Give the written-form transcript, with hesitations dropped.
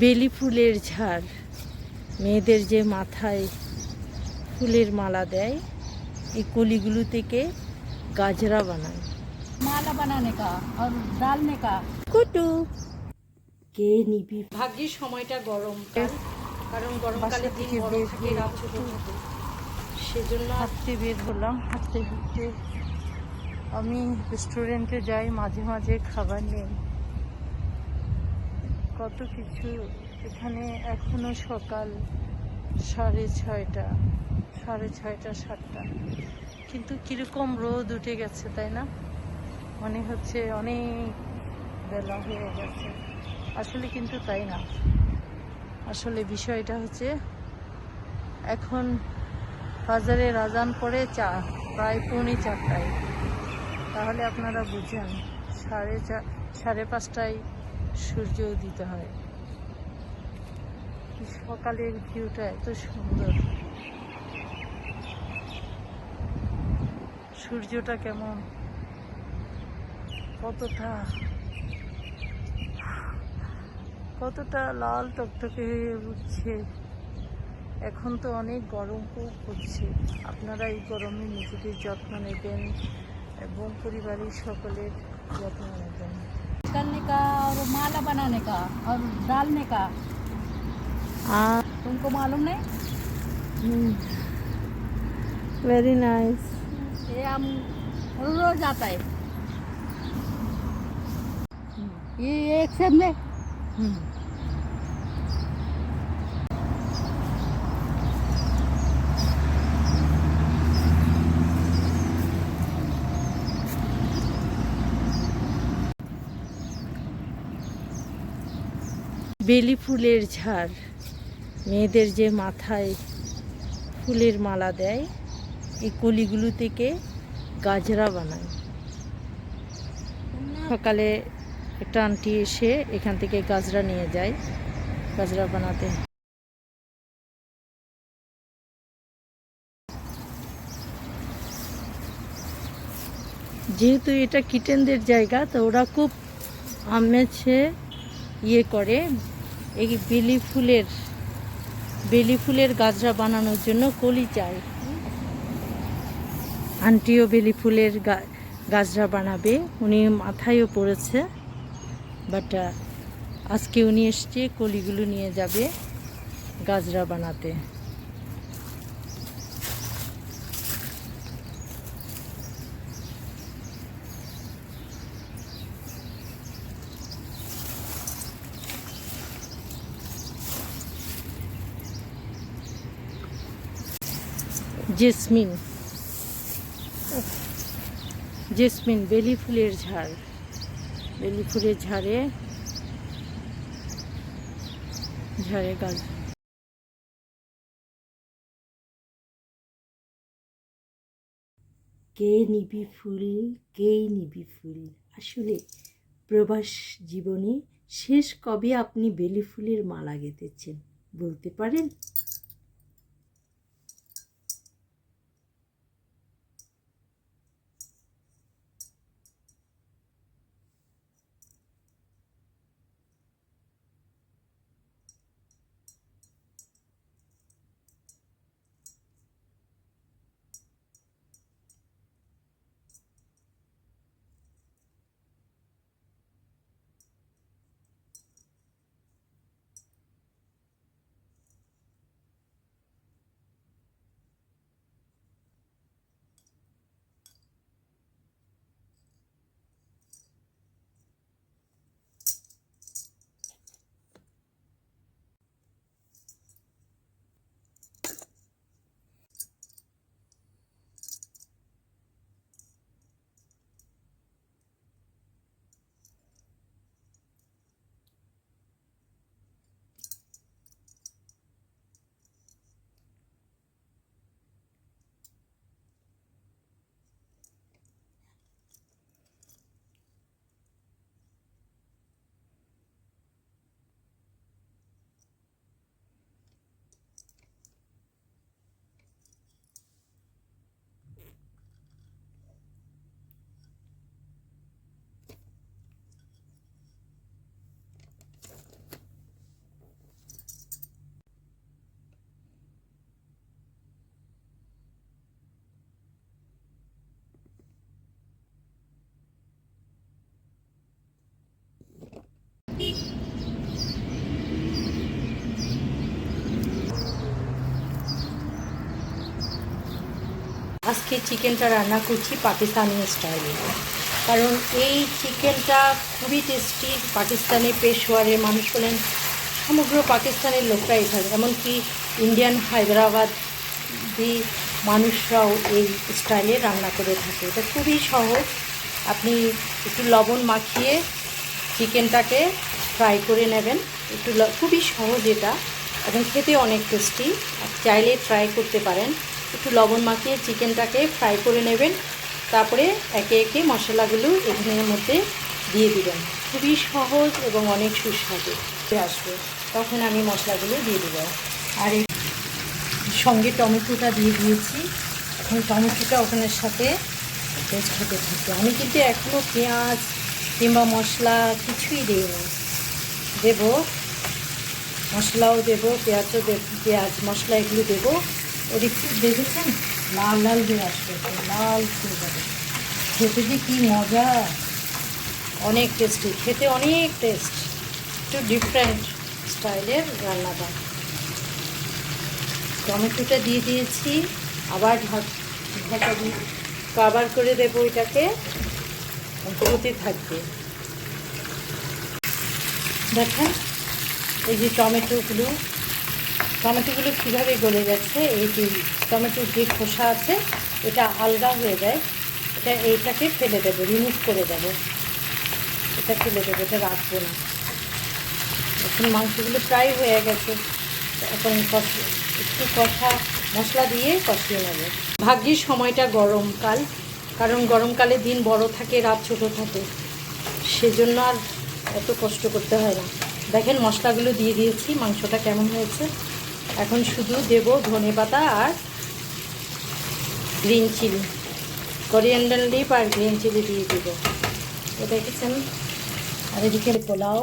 বেলি ফুলের ঝাড়, মেয়েদের যে মাথায় ফুলের মালা দেয়, এই কলিগুলো থেকে গাজরা বানায়। माला बनाने का और डालने का। কুটু কে নিবি? ভাগ্যের সময়টা গরমকাল, কারণ গরমকালে দিন বড় থাকে, রাত ছোট থাকে, সেজন্য হাঁটতে বের হলাম। হাঁটতে হাঁটতে আমি রেস্টুরেন্টে যাই, মাঝে মাঝে খাবার নেই, কত কিছু। এখানে এখনো সকাল 6:30, 6:30, 7টা, কিন্তু কিরকম রোদ উঠে গেছে, তাই না? মনে হচ্ছে অনেক বেলা হয়ে গেছে, আসলে কিন্তু তাই না। আসলে বিষয়টা হচ্ছে এখন ফাজরের আজান পড়ে প্রায় 4:45, তাহলে আপনারা বুঝেন 4:30, 5:30টায় সূর্য উদিত হয়। সকালের ভিউটা এত সুন্দর, সূর্যটা কেমন, কতটা লাল টকটকে হয়ে উঠছে। এখন তো অনেক গরম পড়ছে। আপনারা এই গরমে নিজেদের যত্ন নেবেন এবং পরিবারের সকলের যত্ন নেবেন। करने का और माला बनाने का और डालने का, तुमको मालूम नहीं? Very nice. ये हम रोज आता है, ये एक सेब में। বেলি ফুলের ঝাড়, মেয়েদের যে মাথায় ফুলের মালা দেয়, এই কলিগুলো থেকে গাজরা বানায়। সকালে একটা আন্টি এসে এখান থেকে গাজরা নিয়ে যায় গাজরা বানাতে। যেহেতু এটা কিটেনদের জায়গা, তো ওরা খুব আমেছে করে এই বেলি ফুলের গাজরা বানানোর জন্য কলি চাই। আন্টিও বেলি ফুলের গাজরা বানাবে, উনি মাথায়ও পড়েছে, বাট আজকে উনি এসছে কলিগুলো নিয়ে যাবে গাজরা বানাতে। জেসমিন বেলি ফুলের ঝাড়, বেলি ফুলের ঝাড়ে গাছ। কে নিবি ফুল, কেই নিবি ফুল। আসলে প্রবাস জীবনে শেষ কবে আপনি বেলি ফুলের মালা গেঁথেছেন বলতে পারেন? আজকে চিকেনটা রান্না করছি পাকিস্তানি স্টাইলে, কারণ এই চিকেনটা খুবই টেস্টি। পাকিস্তানে পেশোয়ারের মানুষ বলেন, সমগ্র পাকিস্তানের লোকরাই থাকে, এমনকি ইন্ডিয়ান হায়দ্রাবাদি মানুষরাও এই স্টাইলে রান্না করে থাকে। এটা খুবই সহজ। আপনি একটু লবণ মাখিয়ে চিকেনটাকে ফ্রাই করে নেবেন, খুবই সহজ এটা, এবং খেতে অনেক টেস্টি। চাইলে ট্রাই করতে পারেন। একটু লবণ মাখিয়ে চিকেনটাকে ফ্রাই করে নেবেন, তারপরে একে একে মশলাগুলো এখানের মধ্যে দিয়ে দিবেন। খুবই সহজ এবং অনেক সুস্বাদু আসবে। তখন আমি মশলাগুলো দিয়ে দেব। আর এই সঙ্গে টমেটোটা দিয়ে দিয়েছি। এখন টমেটোটা ওখানের সাথে পেস্ট হতে থাকে। আমি কিন্তু এখনও পেঁয়াজ কিংবা মশলা কিছুই দিইনি। দেব মশলাও দেবো, পেঁয়াজও দেব, পেঁয়াজ মশলা এগুলো দেবো। ওর একটু দেখেছেন লাল লাল হয়ে আসবে, লাল হয়ে যাবে। খেতে যে কী মজা, অনেক টেস্টি, খেতে অনেক টেস্ট। একটু ডিফারেন্ট স্টাইলের রান্নাটা। টমেটোটা দিয়ে দিয়েছি, আবার ঢাকা দিয়ে কভার করে দেবো। এটাকে হতে থাকবে। দেখেন এই যে টমেটোগুলো কীভাবে গলে গেছে। এই যে টমেটোর যে খোসা আছে এটা আলগা হয়ে যায়। এইটাকে ফেলে দেবো, রিমুভ করে দেবো। এটা ফেলে দেবো, এটা রাখবো না। এখন মাংসগুলো প্রায় হয়ে গেছে। এখন একটু কষা মশলা দিয়ে কষিয়ে নেবো। ভাগ্যিস সময়টা গরমকাল, কারণ গরমকালে দিন বড় থাকে, রাত ছোট থাকে, সেজন্য আর এত কষ্ট করতে হয় না। দেখেন মশলাগুলো দিয়ে দিয়েছি, মাংসটা কেমন হয়েছে। এখন শুধু দেব ধনেপাতা আর গ্রিন চিলি, কোরিয়ান্ডার লিভ আর গ্রিন চিলি দিয়ে দেব। তো দেখেছেন। আর এদিকে পোলাও,